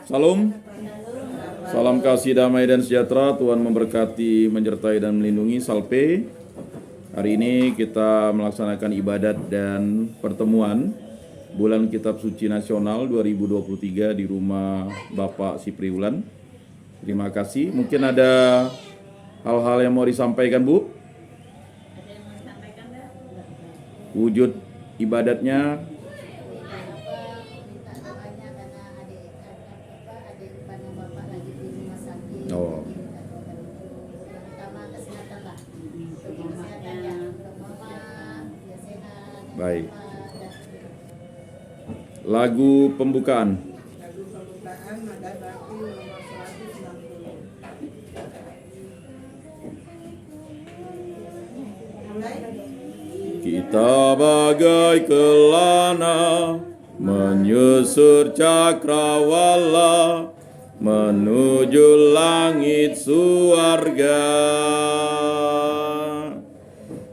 Salam. Salam kasih, damai, dan sejahtera. Tuhan memberkati, menyertai, dan melindungi. Salpe. Hari ini kita melaksanakan ibadat dan pertemuan Bulan Kitab Suci Nasional 2023 di rumah Bapak Sipri Ulan. Terima kasih. Mungkin ada hal-hal yang mau disampaikan, Bu? Wujud ibadatnya. Oh. Baik. Lagu pembukaan. Kita bagai kelana menyusur cakrawala menuju langit surga.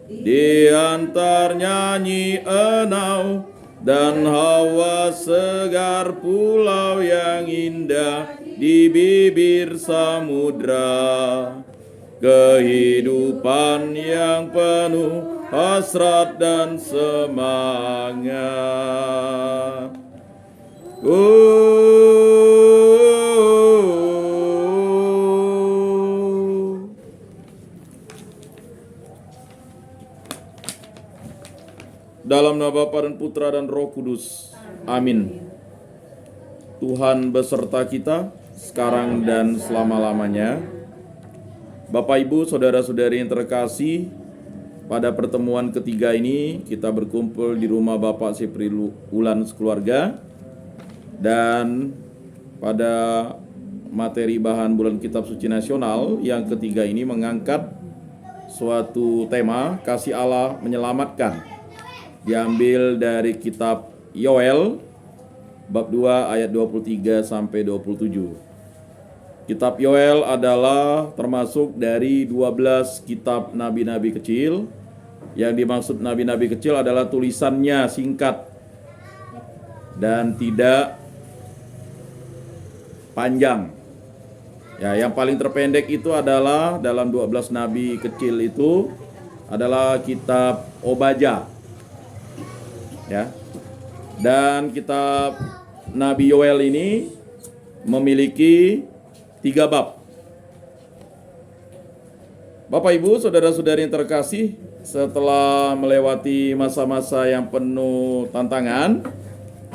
Di antar nyanyi enau dan hawa segar pulau yang indah di bibir samudra. Kehidupan yang penuh hasrat dan semangat. Dalam nama Bapa dan Putra dan Roh Kudus. Amin. Tuhan beserta kita sekarang dan selama-lamanya. Bapak, Ibu, saudara-saudari yang terkasih, pada pertemuan ketiga ini kita berkumpul di rumah Bapak Sipri Ulan sekeluarga. Dan pada materi bahan Bulan Kitab Suci Nasional yang ketiga ini mengangkat suatu tema kasih Allah menyelamatkan. Diambil dari kitab Yoel bab 2 ayat 23 sampai 27. Kitab Yoel adalah termasuk dari 12 kitab nabi-nabi kecil. Yang dimaksud nabi-nabi kecil adalah tulisannya singkat dan tidak panjang. Ya, yang paling terpendek itu adalah dalam 12 nabi kecil itu adalah kitab Obadya. Ya. Dan kitab Nabi Yoel ini memiliki 3 bab. Bapak, Ibu, saudara-saudari yang terkasih, setelah melewati masa-masa yang penuh tantangan,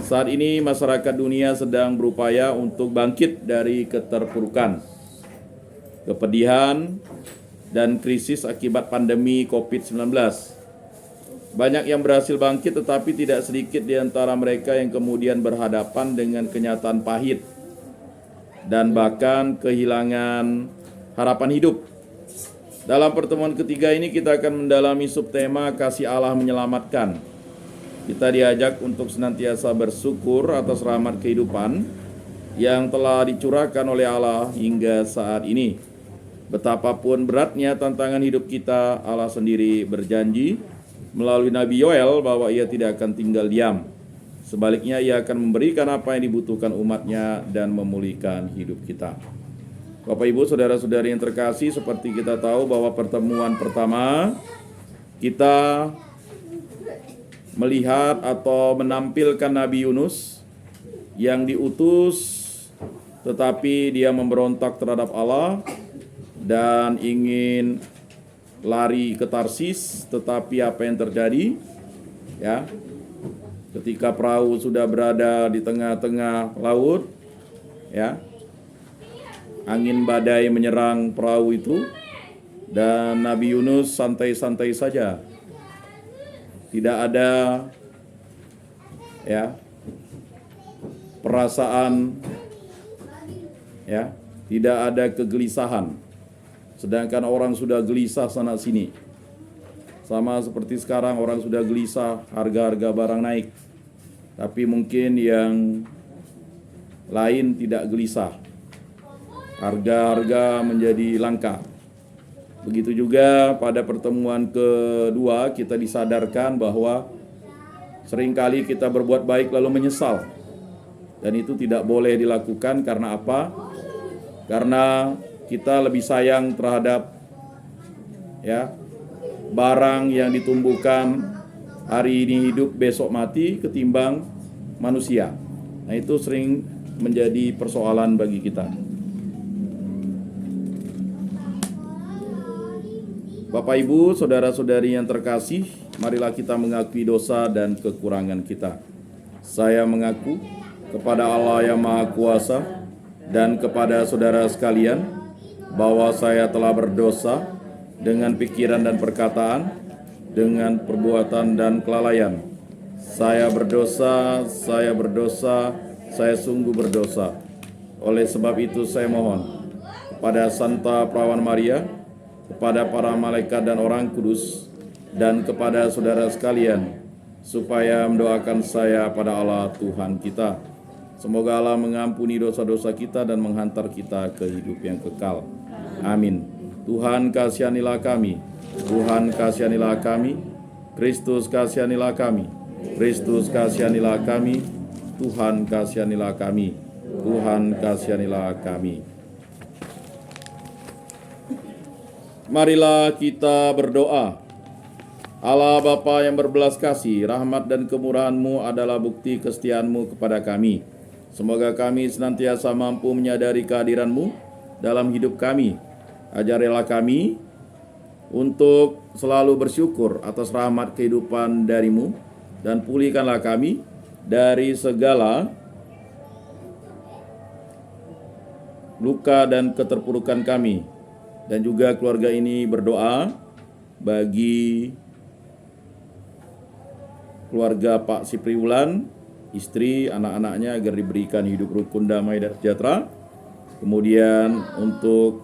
saat ini masyarakat dunia sedang berupaya untuk bangkit dari keterpurukan, kepedihan, dan krisis akibat pandemi COVID-19. Banyak yang berhasil bangkit, tetapi tidak sedikit di antara mereka yang kemudian berhadapan dengan kenyataan pahit dan bahkan kehilangan harapan hidup. Dalam pertemuan ketiga ini kita akan mendalami subtema kasih Allah menyelamatkan. Kita diajak untuk senantiasa bersyukur atas rahmat kehidupan yang telah dicurahkan oleh Allah hingga saat ini. Betapapun beratnya tantangan hidup kita, Allah sendiri berjanji melalui Nabi Yoel bahwa Ia tidak akan tinggal diam. Sebaliknya, Ia akan memberikan apa yang dibutuhkan umatnya dan memulihkan hidup kita. Bapak, Ibu, saudara-saudari yang terkasih, seperti kita tahu bahwa pertemuan pertama kita melihat atau menampilkan Nabi Yunus yang diutus tetapi dia memberontak terhadap Allah dan ingin lari ke Tarsis, tetapi apa yang terjadi? Ya, ketika perahu sudah berada di tengah-tengah laut, ya, angin badai menyerang perahu itu, dan Nabi Yunus santai-santai saja, tidak ada, ya, perasaan, ya, tidak ada kegelisahan. Sedangkan orang sudah gelisah sana sini. Sama seperti sekarang orang sudah gelisah, harga-harga barang naik. Tapi mungkin yang lain tidak gelisah. Harga-harga menjadi langka. Begitu juga pada pertemuan kedua kita disadarkan bahwa seringkali kita berbuat baik lalu menyesal. Dan itu tidak boleh dilakukan karena apa? Karena kita lebih sayang terhadap barang yang ditumbuhkan hari ini hidup besok mati ketimbang manusia. Nah, itu sering menjadi persoalan bagi kita. Bapak Ibu, saudara-saudari yang terkasih, marilah kita mengakui dosa dan kekurangan kita. Saya mengaku kepada Allah yang Maha Kuasa dan kepada saudara sekalian bahwa saya telah berdosa dengan pikiran dan perkataan, dengan perbuatan dan kelalaian. Saya berdosa, saya sungguh berdosa. Oleh sebab itu saya mohon kepada Santa Perawan Maria, kepada para malaikat dan orang kudus, dan kepada saudara sekalian, supaya mendoakan saya pada Allah Tuhan kita. Semoga Allah mengampuni dosa-dosa kita dan menghantar kita ke hidup yang kekal. Amin. Tuhan kasihanilah kami. Tuhan kasihanilah kami. Kristus kasihanilah kami. Kristus kasihanilah kami. Tuhan kasihanilah kami. Tuhan kasihanilah kami. Marilah kita berdoa. Allah Bapa yang berbelas kasih, rahmat dan kemurahan-Mu adalah bukti kesetiaan-Mu kepada kami. Semoga kami senantiasa mampu menyadari kehadiran-Mu dalam hidup kami. Ajarilah kami untuk selalu bersyukur atas rahmat kehidupan dari-Mu, dan pulihkanlah kami dari segala luka dan keterpurukan kami. Dan juga keluarga ini berdoa bagi keluarga Pak Sipriwulan, istri, anak-anaknya agar diberikan hidup rukun, damai, dan sejahtera. Kemudian untuk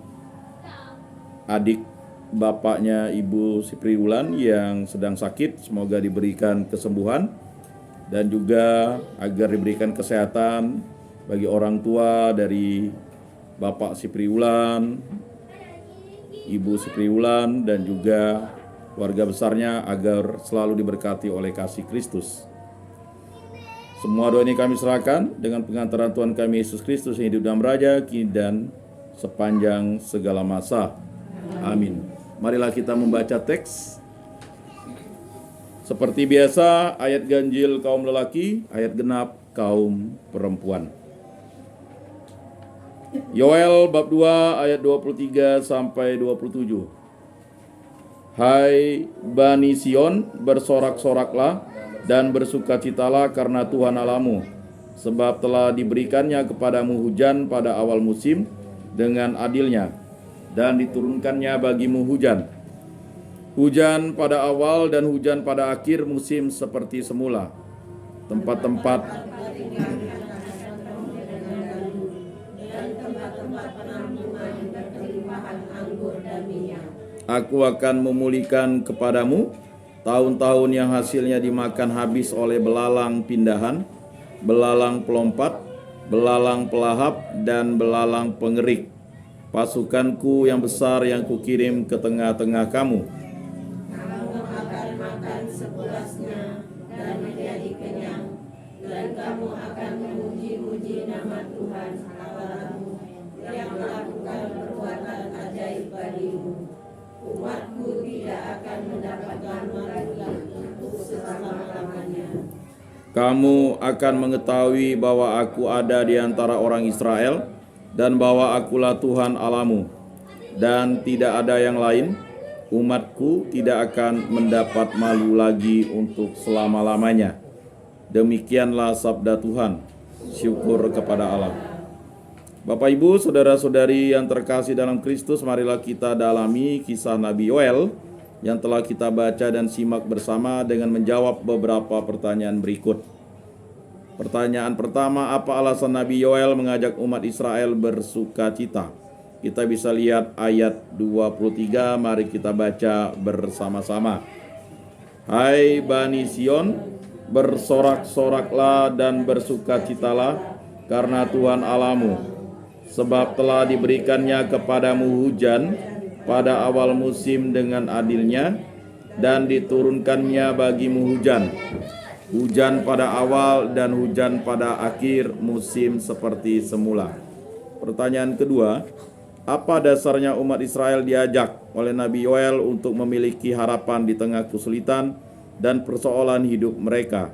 adik bapaknya Ibu Sipriwulan yang sedang sakit, semoga diberikan kesembuhan. Dan juga agar diberikan kesehatan bagi orang tua dari Bapak Sipriwulan, Ibu Sipriwulan, dan juga keluarga besarnya agar selalu diberkati oleh kasih Kristus. Semua doa ini kami serahkan dengan pengantaran Tuhan kami Yesus Kristus yang hidup dan beraja kini dan sepanjang segala masa. Amin. Marilah kita membaca teks. Seperti biasa, ayat ganjil kaum lelaki, ayat genap kaum perempuan. Yoel bab 2 ayat 23 sampai 27. Hai Bani Sion, bersorak-soraklah dan bersukacitalah karena Tuhan Allahmu, sebab telah diberikannya kepadamu hujan pada awal musim dengan adilnya, dan diturunkannya bagimu hujan pada awal dan hujan pada akhir musim seperti semula. Tempat-tempat Aku akan memulihkan kepadamu tahun-tahun yang hasilnya dimakan habis oleh belalang pindahan, belalang pelompat, belalang pelahap, dan belalang pengerik. Pasukanku yang besar yang kukirim ke tengah-tengah kamu. Kamu akan makan sepuasnya dan menjadi kenyang, dan kamu akan memuji-muji nama Tuhan Allahmu yang melakukan perbuatan ajaib bagimu. Umatku tidak akan mendapatkan lagi untuk selama-lamanya. Kamu akan mengetahui bahwa aku ada di antara orang Israel, dan bahwa akulah Tuhan Allahmu, dan tidak ada yang lain. Umatku tidak akan mendapat malu lagi untuk selama-lamanya. Demikianlah sabda Tuhan. Syukur kepada Allah. Bapak Ibu, saudara-saudari yang terkasih dalam Kristus, marilah kita dalami kisah Nabi Yoel yang telah kita baca dan simak bersama dengan menjawab beberapa pertanyaan berikut. Pertanyaan pertama, apa alasan Nabi Yoel mengajak umat Israel bersukacita? Kita bisa lihat ayat 23, mari kita baca bersama-sama. Hai Bani Sion, bersorak-soraklah dan bersukacitalah karena Tuhan Allahmu, sebab telah diberikannya kepadamu hujan pada awal musim dengan adilnya, dan diturunkannya bagimu hujan hujan pada awal dan hujan pada akhir musim seperti semula. Pertanyaan kedua, apa dasarnya umat Israel diajak oleh Nabi Yoel untuk memiliki harapan di tengah kesulitan dan persoalan hidup mereka?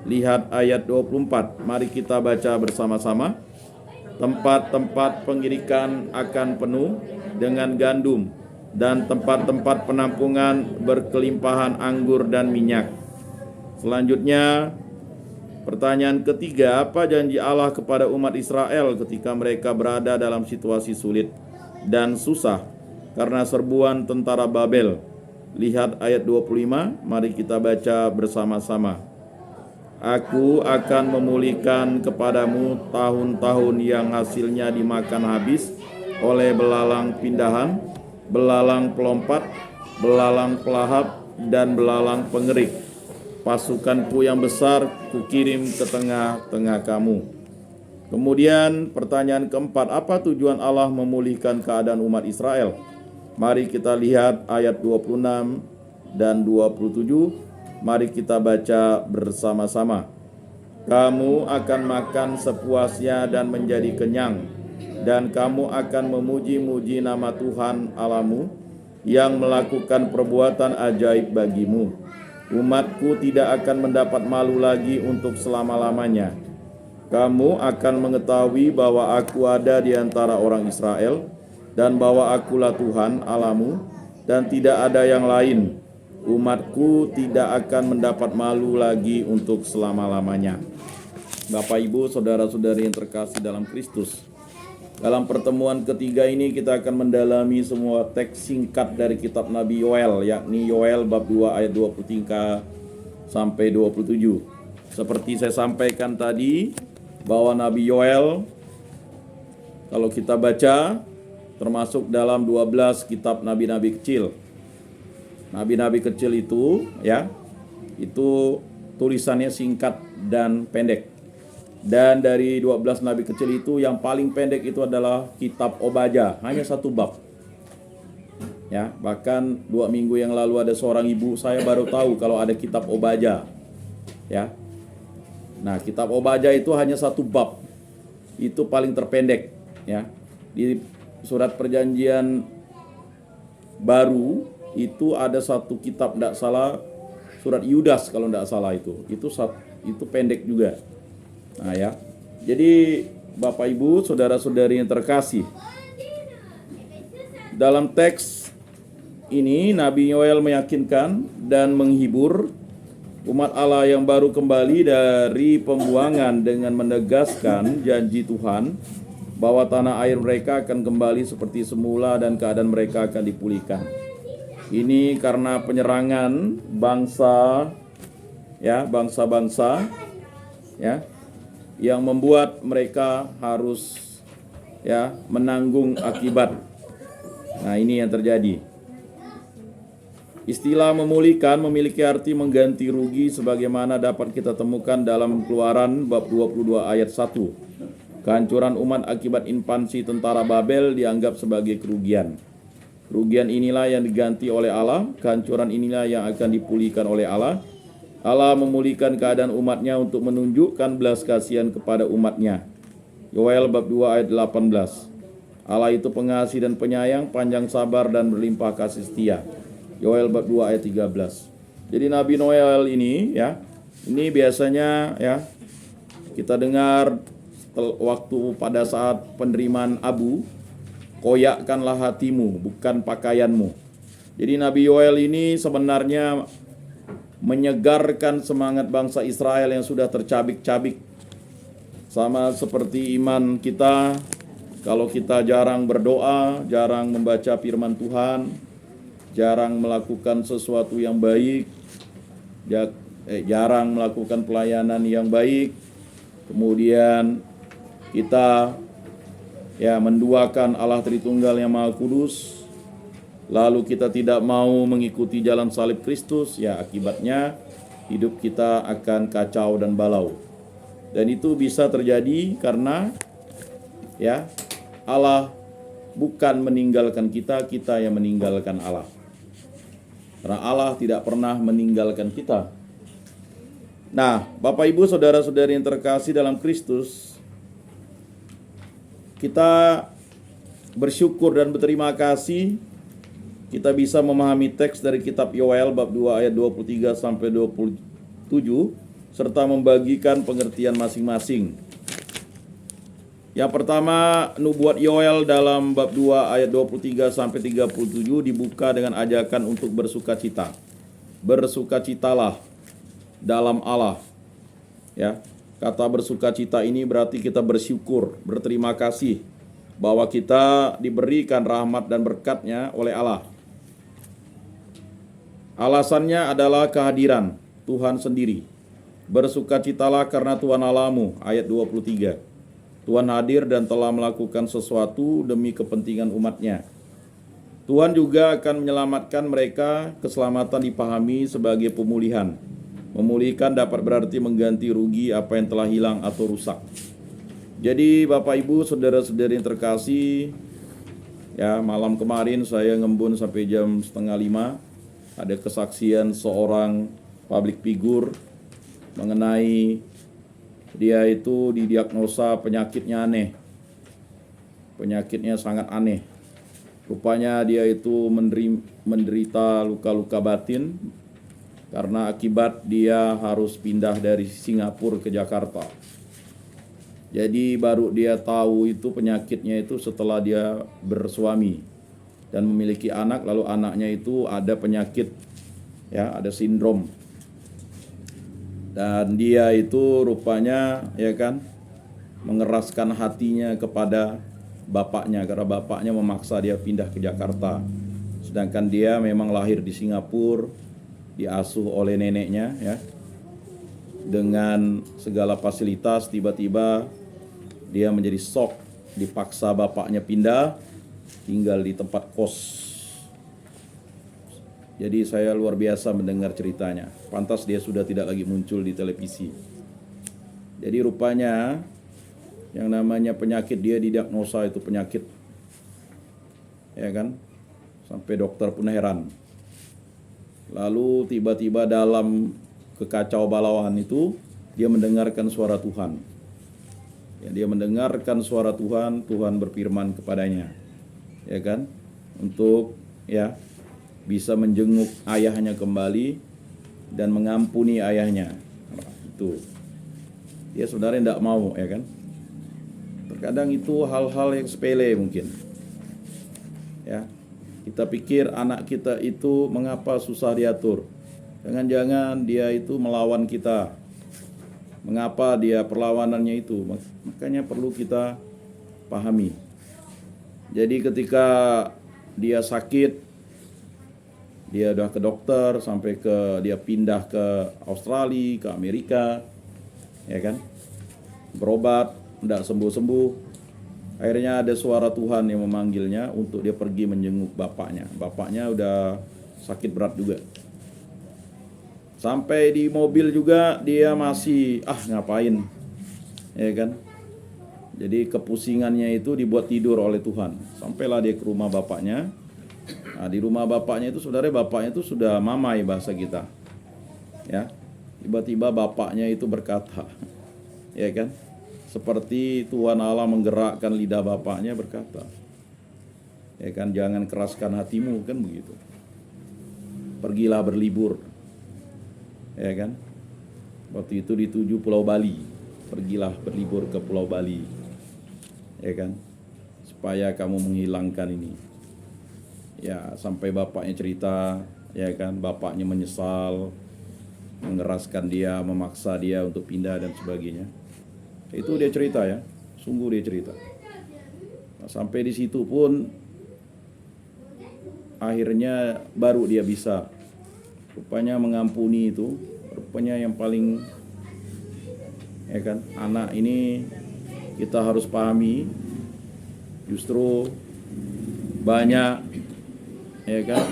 Lihat ayat 24, mari kita baca bersama-sama. Tempat-tempat pengirikan akan penuh dengan gandum, dan tempat-tempat penampungan berkelimpahan anggur dan minyak. Selanjutnya, pertanyaan ketiga, apa janji Allah kepada umat Israel ketika mereka berada dalam situasi sulit dan susah karena serbuan tentara Babel? Lihat ayat 25, mari kita baca bersama-sama. Aku akan memulihkan kepadamu tahun-tahun yang hasilnya dimakan habis oleh belalang pindahan, belalang pelompat, belalang pelahap, dan belalang pengerik. Pasukanku yang besar kukirim ke tengah-tengah kamu. Kemudian pertanyaan keempat, apa tujuan Allah memulihkan keadaan umat Israel? Mari kita lihat ayat 26 dan 27. Mari kita baca bersama-sama. Kamu akan makan sepuasnya dan menjadi kenyang, dan kamu akan memuji-muji nama Tuhan Allahmu yang melakukan perbuatan ajaib bagimu. Umatku tidak akan mendapat malu lagi untuk selama-lamanya. Kamu akan mengetahui bahwa aku ada di antara orang Israel, dan bahwa akulah Tuhan Allahmu, dan tidak ada yang lain. Umatku tidak akan mendapat malu lagi untuk selama-lamanya. Bapak, Ibu, saudara-saudari yang terkasih dalam Kristus, dalam pertemuan ketiga ini kita akan mendalami semua teks singkat dari kitab Nabi Yoel, yakni Yoel bab 2 ayat 23 sampai 27. Seperti saya sampaikan tadi, bahwa Nabi Yoel, kalau kita baca, termasuk dalam 12 kitab nabi-nabi kecil. Nabi-nabi kecil itu, ya, itu tulisannya singkat dan pendek. Dan dari 12 nabi kecil itu yang paling pendek itu adalah kitab Obadya, hanya 1 bab. Ya, bahkan 2 minggu yang lalu ada seorang ibu, saya baru tahu kalau ada kitab Obadya. Ya. Nah, kitab Obadya itu hanya 1 bab. Itu paling terpendek, ya. Di surat perjanjian baru itu ada 1 kitab, tidak salah, surat Yudas kalau tidak salah itu pendek juga. Nah, ya. Jadi Bapak Ibu, saudara-saudari yang terkasih, dalam teks ini Nabi Yoel meyakinkan dan menghibur umat Allah yang baru kembali dari pembuangan dengan menegaskan janji Tuhan bahwa tanah air mereka akan kembali seperti semula dan keadaan mereka akan dipulihkan. Ini karena penyerangan bangsa, ya, bangsa-bangsa, ya, yang membuat mereka harus, ya, menanggung akibat. Nah, ini yang terjadi. Istilah memulihkan memiliki arti mengganti rugi sebagaimana dapat kita temukan dalam Keluaran bab 22 ayat 1. Kehancuran umat akibat invasi tentara Babel dianggap sebagai kerugian. Kerugian inilah yang diganti oleh Allah, kehancuran inilah yang akan dipulihkan oleh Allah. Allah memulihkan keadaan umatnya untuk menunjukkan belas kasihan kepada umatnya. Yoel bab 2 ayat 18. Allah itu pengasih dan penyayang, panjang sabar dan berlimpah kasih setia. Yoel bab 2 ayat 13. Jadi Nabi Yoel ini, ya, ini biasanya, ya, kita dengar waktu pada saat penerimaan abu, koyakkanlah hatimu, bukan pakaianmu. Jadi Nabi Yoel ini sebenarnya menyegarkan semangat bangsa Israel yang sudah tercabik-cabik. Sama seperti iman kita, kalau kita jarang berdoa, jarang membaca firman Tuhan, jarang melakukan sesuatu yang baik, jarang melakukan pelayanan yang baik, kemudian kita, ya, menduakan Allah Tritunggal yang Maha Kudus, lalu kita tidak mau mengikuti jalan salib Kristus, ya, akibatnya hidup kita akan kacau dan balau. Dan itu bisa terjadi karena, ya, Allah bukan meninggalkan kita, kita yang meninggalkan Allah. Karena Allah tidak pernah meninggalkan kita. Nah, Bapak Ibu saudara-saudari yang terkasih dalam Kristus, kita bersyukur dan berterima kasih kita bisa memahami teks dari kitab Yoel bab 2 ayat 23 sampai 27 serta membagikan pengertian masing-masing. Yang pertama, nubuat Yoel dalam bab 2 ayat 23 sampai 37 dibuka dengan ajakan untuk bersukacita. Bersukacitalah dalam Allah. Ya. Kata bersukacita ini berarti kita bersyukur, berterima kasih bahwa kita diberikan rahmat dan berkat-Nya oleh Allah. Alasannya adalah kehadiran Tuhan sendiri. Bersukacitalah karena Tuhan Allahmu, ayat 23. Tuhan hadir dan telah melakukan sesuatu demi kepentingan umat-Nya. Tuhan juga akan menyelamatkan mereka. Keselamatan dipahami sebagai pemulihan. Memulihkan dapat berarti mengganti rugi apa yang telah hilang atau rusak. Jadi Bapak Ibu, saudara-saudari yang terkasih, ya malam kemarin saya ngembun sampai jam 4:30. Ada kesaksian seorang public figure mengenai dia itu didiagnosa penyakitnya aneh. Penyakitnya sangat aneh. Rupanya dia itu menderita luka-luka batin karena akibat dia harus pindah dari Singapura ke Jakarta. Jadi baru dia tahu itu penyakitnya itu setelah dia bersuami dan memiliki anak, lalu anaknya itu ada penyakit, ya, ada sindrom. Dan dia itu rupanya, ya kan, mengeraskan hatinya kepada bapaknya karena bapaknya memaksa dia pindah ke Jakarta. Sedangkan dia memang lahir di Singapura, diasuh oleh neneknya, ya, dengan segala fasilitas. Tiba-tiba dia menjadi shock, dipaksa bapaknya pindah, tinggal di tempat kos. Jadi saya luar biasa mendengar ceritanya. Pantas dia sudah tidak lagi muncul di televisi. Jadi rupanya yang namanya penyakit dia didiagnosa itu penyakit, ya kan, sampai dokter pun heran. Lalu tiba-tiba dalam kekacau balauan itu dia mendengarkan suara Tuhan. Ya, dia mendengarkan suara Tuhan, Tuhan berfirman kepadanya, ya kan, untuk ya bisa menjenguk ayahnya kembali dan mengampuni ayahnya. Nah, itu dia sebenarnya tidak mau, ya kan. Terkadang itu hal-hal yang sepele mungkin. Ya. Kita pikir anak kita itu mengapa susah diatur. Jangan-jangan dia itu melawan kita. Mengapa dia perlawanannya itu? Makanya perlu kita pahami. Jadi ketika dia sakit, dia udah ke dokter, sampai ke dia pindah ke Australia, ke Amerika, ya kan, berobat, tidak sembuh-sembuh. Akhirnya ada suara Tuhan yang memanggilnya untuk dia pergi menjenguk bapaknya. Bapaknya udah sakit berat juga. Sampai di mobil juga dia masih ngapain, ya kan. Jadi kepusingannya itu dibuat tidur oleh Tuhan. Sampailah dia ke rumah bapaknya. Nah, di rumah bapaknya itu sebenarnya bapaknya itu sudah mamai bahasa kita, ya. Tiba-tiba bapaknya itu berkata, ya kan, seperti Tuhan Allah menggerakkan lidah bapaknya berkata, ya kan, jangan keraskan hatimu, kan begitu. Pergilah berlibur, ya kan. Waktu itu dituju Pulau Bali, pergilah berlibur ke Pulau Bali, ya kan, supaya kamu menghilangkan ini. Ya, sampai bapaknya cerita, ya kan, bapaknya menyesal, mengeraskan dia, memaksa dia untuk pindah dan sebagainya. Itu dia cerita, ya, sungguh dia cerita. Nah, sampai di situ pun akhirnya baru dia bisa rupanya mengampuni itu. Rupanya yang paling, ya kan, anak ini kita harus pahami, justru banyak, ya kan,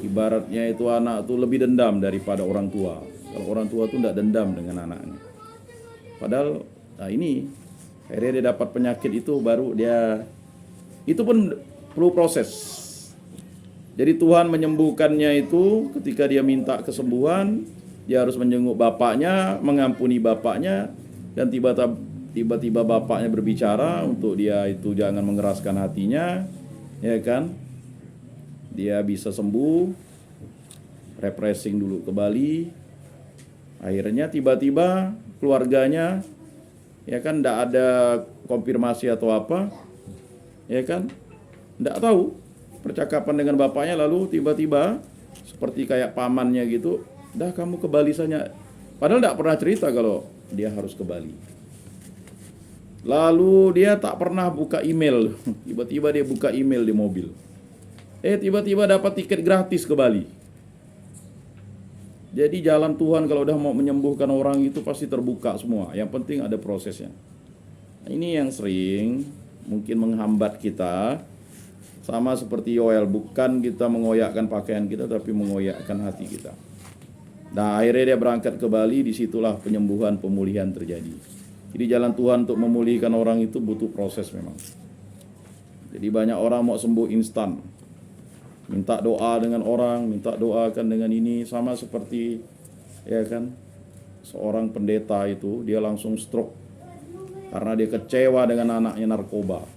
ibaratnya itu anak itu lebih dendam daripada orang tua. Kalau orang tua itu tidak dendam dengan anaknya. Padahal ini akhirnya dia dapat penyakit itu, baru dia itu pun perlu proses. Jadi Tuhan menyembuhkannya itu ketika dia minta kesembuhan, Dia harus menjenguk bapaknya, mengampuni bapaknya, dan tiba-tiba bapaknya berbicara untuk dia itu jangan mengeraskan hatinya, ya kan? Dia bisa sembuh, refreshing dulu ke Bali. Akhirnya tiba-tiba keluarganya, ya kan, tidak ada konfirmasi atau apa, ya kan, tidak tahu percakapan dengan bapaknya, lalu tiba-tiba seperti kayak pamannya gitu, dah kamu ke Bali saja. Padahal tidak pernah cerita kalau dia harus ke Bali. Lalu dia tak pernah buka email, tiba-tiba dia buka email di mobil. Tiba-tiba dapat tiket gratis ke Bali. Jadi jalan Tuhan kalau udah mau menyembuhkan orang itu pasti terbuka semua. Yang penting ada prosesnya. Ini yang sering mungkin menghambat kita. Sama seperti Yoel, bukan kita mengoyakkan pakaian kita, tapi mengoyakkan hati kita. Nah, akhirnya dia berangkat ke Bali, disitulah penyembuhan, pemulihan terjadi. Jadi jalan Tuhan untuk memulihkan orang itu butuh proses memang. Jadi banyak orang mau sembuh instan. Minta doa dengan orang, minta doakan dengan ini, sama seperti, ya kan, seorang pendeta itu, dia langsung stroke. Karena dia kecewa dengan anaknya narkoba.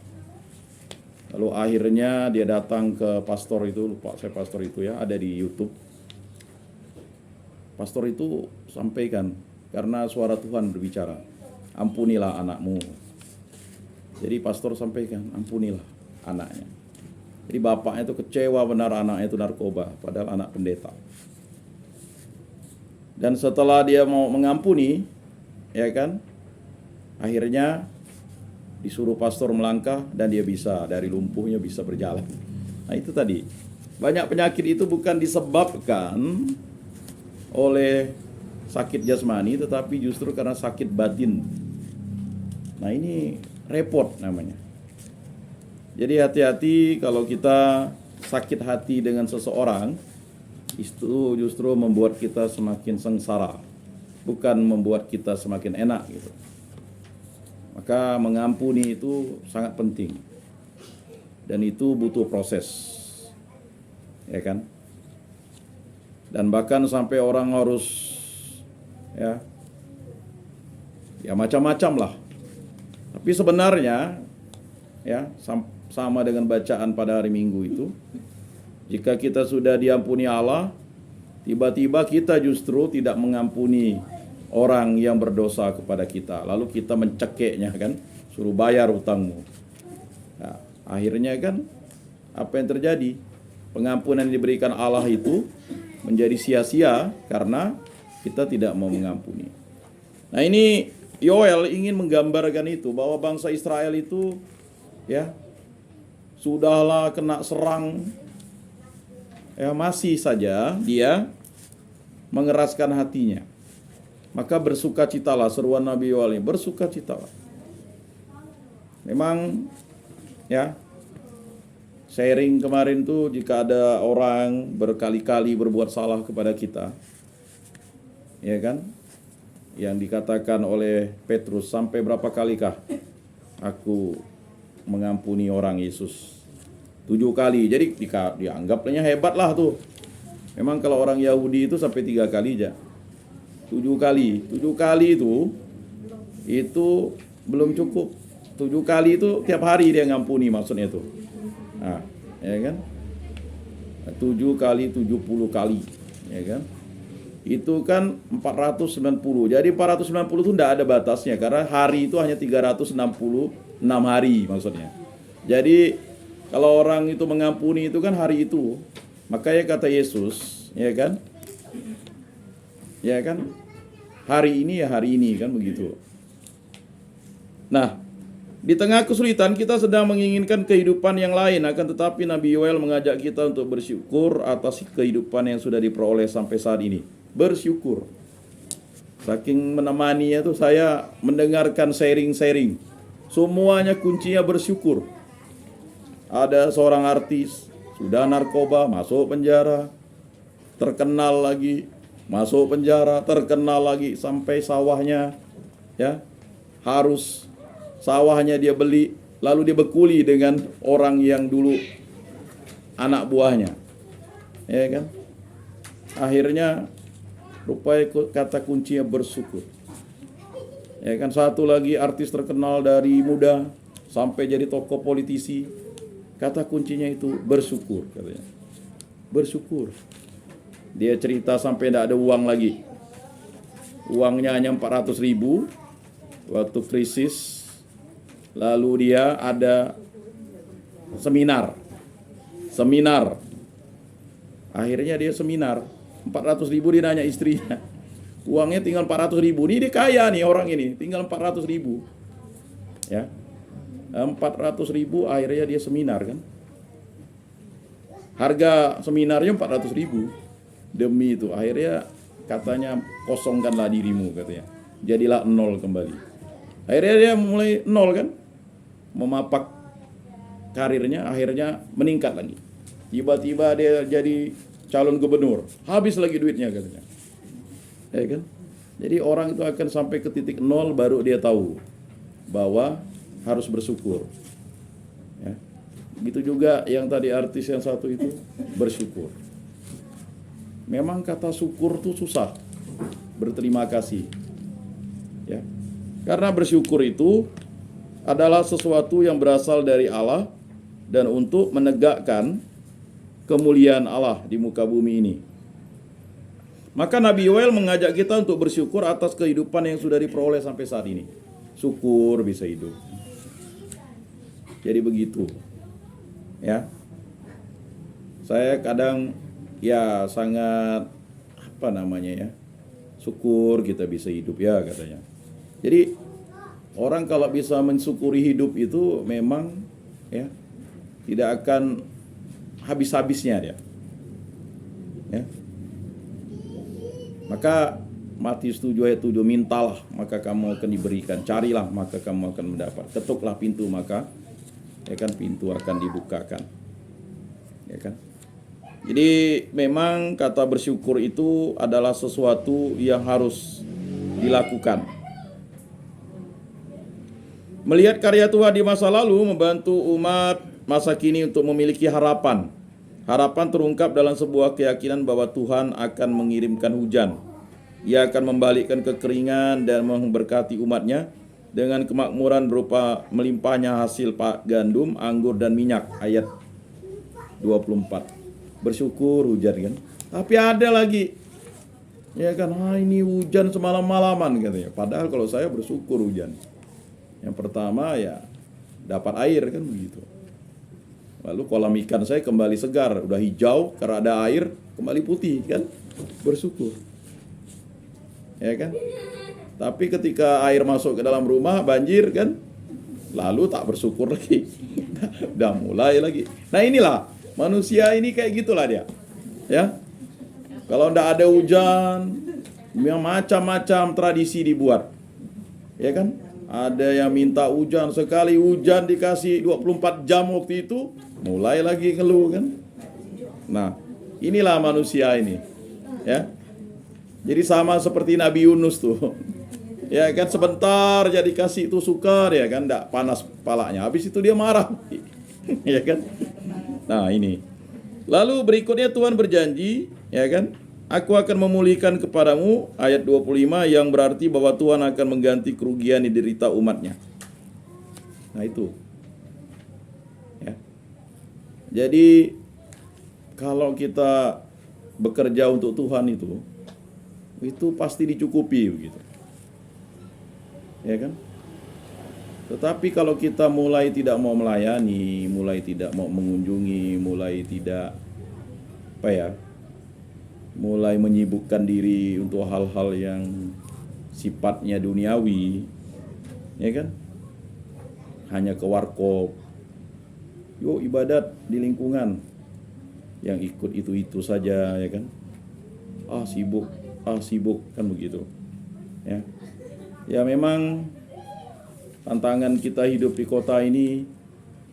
Lalu akhirnya dia datang ke pastor itu, lupa saya pastor itu ya, ada di YouTube. Pastor itu sampaikan, karena suara Tuhan berbicara, ampunilah anakmu. Jadi pastor sampaikan, ampunilah anaknya. Jadi bapaknya itu kecewa benar anaknya itu narkoba, padahal anak pendeta. Dan setelah dia mau mengampuni, ya kan, akhirnya disuruh pastor melangkah dan dia bisa, dari lumpuhnya bisa berjalan. Nah itu tadi, banyak penyakit itu bukan disebabkan oleh sakit jasmani, tetapi justru karena sakit batin. Nah ini repot namanya. Jadi hati-hati kalau kita sakit hati dengan seseorang, itu justru membuat kita semakin sengsara, bukan membuat kita semakin enak gitu. Maka mengampuni itu sangat penting. Dan itu butuh proses. Ya kan? Dan bahkan sampai orang harus ya macam-macam lah. Tapi sebenarnya ya sama dengan bacaan pada hari Minggu itu, jika kita sudah diampuni Allah, tiba-tiba kita justru tidak mengampuni orang yang berdosa kepada kita, lalu kita mencekeknya kan, suruh bayar utangmu. Nah, akhirnya kan apa yang terjadi? Pengampunan yang diberikan Allah itu menjadi sia-sia karena kita tidak mau mengampuni. Nah ini Yoel ingin menggambarkan itu, bahwa bangsa Israel itu ya sudahlah kena serang, ya masih saja dia mengeraskan hatinya. Maka bersukacitalah, seruan Nabi Yoel ini, bersukacitalah. Memang ya sharing kemarin tuh, jika ada orang berkali-kali berbuat salah kepada kita, ya kan, yang dikatakan oleh Petrus, sampai berapa kalikah aku mengampuni orang Yesus? 7 kali. Jadi dianggapnya hebat lah tuh. Memang kalau orang Yahudi itu sampai 3 kali aja. 7 kali. 7 kali itu belum cukup. 7 kali itu tiap hari dia ngampuni, maksudnya itu. Nah, ya kan? 7 kali 70 kali, ya kan? Itu kan 490. Jadi 490 itu tidak ada batasnya, karena hari itu hanya 366 hari maksudnya. Jadi kalau orang itu mengampuni itu kan hari itu. Makanya kata Yesus, ya kan? Ya kan? Hari ini ya hari ini kan, begitu. Nah, di tengah kesulitan kita sedang menginginkan kehidupan yang lain, akan tetapi Nabi Yoel mengajak kita untuk bersyukur atas kehidupan yang sudah diperoleh sampai saat ini. Bersyukur. Saking menemaninya tuh saya mendengarkan sharing-sharing. Semuanya kuncinya bersyukur. Ada seorang artis sudah narkoba, masuk penjara, terkenal lagi, masuk penjara, terkenal lagi, sampai sawahnya ya harus sawahnya dia beli, lalu dia berkuli dengan orang yang dulu anak buahnya, ya kan? Akhirnya Rupanya kata kuncinya bersyukur. Ya kan, satu lagi artis terkenal dari muda sampai jadi tokoh politisi, kata kuncinya itu bersyukur katanya. Bersyukur. Dia cerita sampai tidak ada uang lagi. Uangnya hanya 400.000 waktu krisis. Lalu dia ada seminar. Akhirnya dia seminar. 400.000 dia nanya istrinya. Uangnya tinggal 400.000. Ini dia kaya nih orang ini. Tinggal 400.000. Ya. 400.000 akhirnya dia seminar kan. Harga seminarnya 400.000. Demi itu akhirnya katanya kosongkanlah dirimu katanya. Jadilah nol kembali. Akhirnya dia mulai nol kan. Memapak karirnya akhirnya meningkat lagi. Tiba-tiba dia jadi calon gubernur. Habis lagi duitnya katanya. Ya kan? Jadi orang itu akan sampai ke titik nol baru dia tahu bahwa harus bersyukur. Ya. Begitu juga yang tadi artis yang satu itu bersyukur. Memang kata syukur itu susah. Berterima kasih. Ya. Karena bersyukur itu adalah sesuatu yang berasal dari Allah dan untuk menegakkan kemuliaan Allah di muka bumi ini. Maka Nabi Yoel mengajak kita untuk bersyukur atas kehidupan yang sudah diperoleh sampai saat ini. Syukur bisa hidup. Jadi begitu. Ya. Saya kadang ya sangat syukur kita bisa hidup ya katanya. Jadi orang kalau bisa mensyukuri hidup itu memang ya tidak akan habis-habisnya dia. Ya. Maka Matius 7 ayat 7, mintalah maka kamu akan diberikan, carilah maka kamu akan mendapat, ketuklah pintu maka ya kan pintu akan dibukakan. Ya kan? Jadi memang kata bersyukur itu adalah sesuatu yang harus dilakukan. Melihat karya Tuhan di masa lalu membantu umat masa kini untuk memiliki harapan. Harapan terungkap dalam sebuah keyakinan bahwa Tuhan akan mengirimkan hujan. Ia akan membalikkan kekeringan dan memberkati umatnya dengan kemakmuran berupa melimpahnya hasil gandum, anggur, dan minyak. Ayat 24. Bersyukur hujan kan. Tapi ada lagi. Ya kan, ini hujan semalam-malaman katanya. Padahal kalau saya bersyukur hujan. Yang pertama ya dapat air kan begitu. Lalu kolam ikan saya kembali segar, udah hijau karena ada air, kembali putih kan. Bersyukur. Ya kan? Tapi ketika air masuk ke dalam rumah banjir kan, lalu tak bersyukur lagi. Udah mulai lagi. Nah inilah manusia ini kayak gitulah dia. Ya. Kalau ndak ada hujan, macam-macam tradisi dibuat. Ya kan? Ada yang minta hujan, sekali hujan dikasih 24 jam waktu itu, mulai lagi ngeluh kan. Nah, inilah manusia ini. Ya. Jadi sama seperti Nabi Yunus tuh. Ya kan, sebentar jadi kasih itu sukar ya kan, enggak panas kepalanya. Habis itu dia marah. Ya kan? Nah, ini. Lalu berikutnya Tuhan berjanji, ya kan? Aku akan memulihkan kepadamu, ayat 25, yang berarti bahwa Tuhan akan mengganti kerugian yang diderita umatnya. Nah itu. Ya. Jadi kalau kita bekerja untuk Tuhan itu pasti dicukupi begitu. Ya kan? Tetapi kalau kita mulai tidak mau melayani, mulai tidak mau mengunjungi, mulai tidak mulai menyibukkan diri untuk hal-hal yang sifatnya duniawi, ya kan? Hanya ke warkop, yuk ibadat di lingkungan, yang ikut itu saja, ya kan? Sibuk kan begitu, ya. Ya memang tantangan kita hidup di kota ini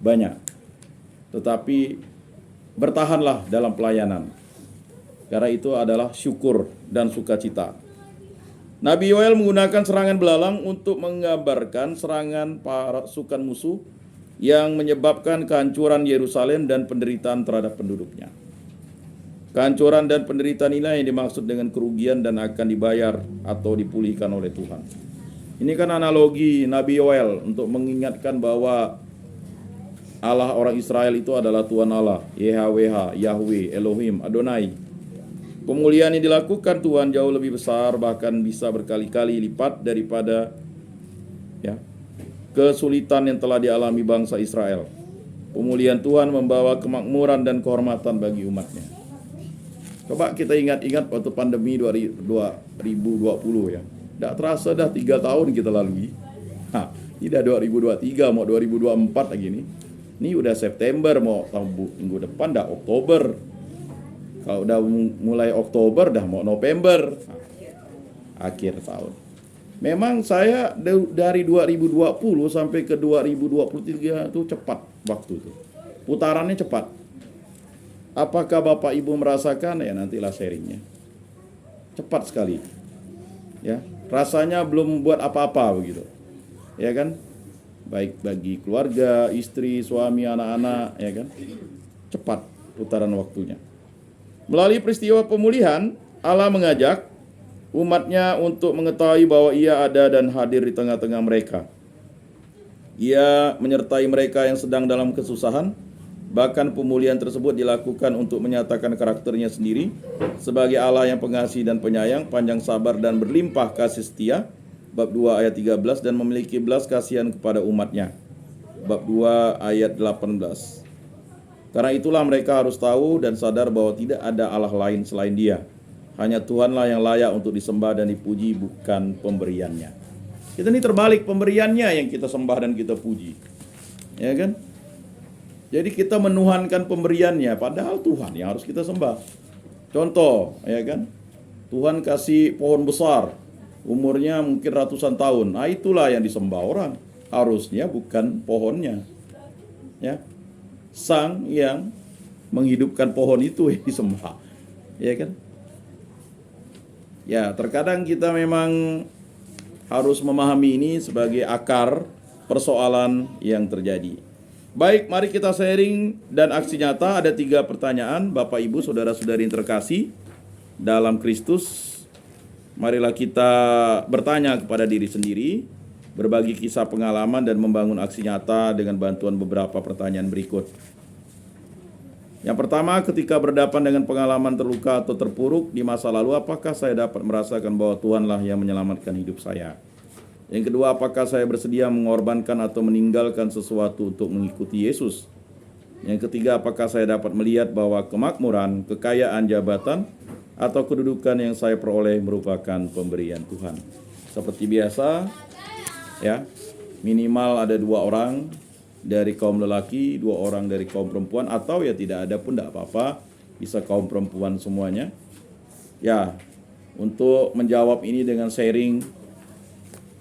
banyak, tetapi bertahanlah dalam pelayanan. Karena itu adalah syukur dan sukacita. Nabi Yoel menggunakan serangan belalang untuk menggambarkan serangan pasukan musuh yang menyebabkan kehancuran Yerusalem dan penderitaan terhadap penduduknya. Kehancuran dan penderitaan inilah yang dimaksud dengan kerugian dan akan dibayar atau dipulihkan oleh Tuhan. Ini kan analogi Nabi Yoel untuk mengingatkan bahwa Allah orang Israel itu adalah Tuhan Allah, YHWH, Yahweh, Elohim, Adonai. Pemulihan yang dilakukan Tuhan jauh lebih besar, bahkan bisa berkali-kali lipat daripada kesulitan yang telah dialami bangsa Israel. Pemulihan Tuhan membawa kemakmuran dan kehormatan bagi umatnya. Coba kita ingat-ingat waktu pandemi 2020 ya. Tidak terasa dah 3 tahun kita lalui. Tidak 2023 mau 2024 lagi nih. Ini udah September, mau minggu depan dah Oktober. Kalau udah mulai Oktober dah mau November. Akhir tahun. Memang saya dari 2020 sampai ke 2023 itu cepat waktu itu. Putarannya cepat. Apakah Bapak Ibu merasakan? Ya nantilah sharingnya. Cepat sekali. Ya, rasanya belum buat apa-apa begitu. Ya kan? Baik bagi keluarga, istri, suami, anak-anak, ya kan? Cepat putaran waktunya. Melalui peristiwa pemulihan, Allah mengajak umatnya untuk mengetahui bahwa Ia ada dan hadir di tengah-tengah mereka. Ia menyertai mereka yang sedang dalam kesusahan. Bahkan pemulihan tersebut dilakukan untuk menyatakan karakternya sendiri sebagai Allah yang pengasih dan penyayang, panjang sabar dan berlimpah kasih setia. Bab 2 ayat 13 dan memiliki belas kasihan kepada umatnya. Bab 2 ayat 18. Karena itulah mereka harus tahu dan sadar bahwa tidak ada Allah lain selain Dia. Hanya Tuhanlah yang layak untuk disembah dan dipuji, bukan pemberiannya. Kita ini terbalik, pemberiannya yang kita sembah dan kita puji. Ya kan? Jadi kita menuhankan pemberiannya, padahal Tuhan yang harus kita sembah. Contoh, ya kan? Tuhan kasih pohon besar, umurnya mungkin ratusan tahun. Nah, itulah yang disembah orang. Harusnya bukan pohonnya. Ya. Sang yang menghidupkan pohon itu yang disembah. Ya kan? Ya, terkadang kita memang harus memahami ini sebagai akar persoalan yang terjadi. Baik, mari kita sharing dan aksi nyata. Ada 3 pertanyaan, Bapak Ibu, saudara-saudari yang terkasih dalam Kristus. Marilah kita bertanya kepada diri sendiri, berbagi kisah pengalaman dan membangun aksi nyata dengan bantuan beberapa pertanyaan berikut. Yang pertama, ketika berhadapan dengan pengalaman terluka atau terpuruk di masa lalu, apakah saya dapat merasakan bahwa Tuhanlah yang menyelamatkan hidup saya? Yang kedua, apakah saya bersedia mengorbankan atau meninggalkan sesuatu untuk mengikuti Yesus? Yang ketiga, apakah saya dapat melihat bahwa kemakmuran, kekayaan, jabatan, atau kedudukan yang saya peroleh merupakan pemberian Tuhan? Seperti biasa, ya, minimal ada 2 orang dari kaum lelaki, 2 orang dari kaum perempuan, atau ya tidak ada pun tidak apa-apa, bisa kaum perempuan semuanya. Ya, untuk menjawab ini dengan sharing,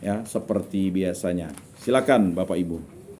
ya, seperti biasanya. Silakan Bapak Ibu.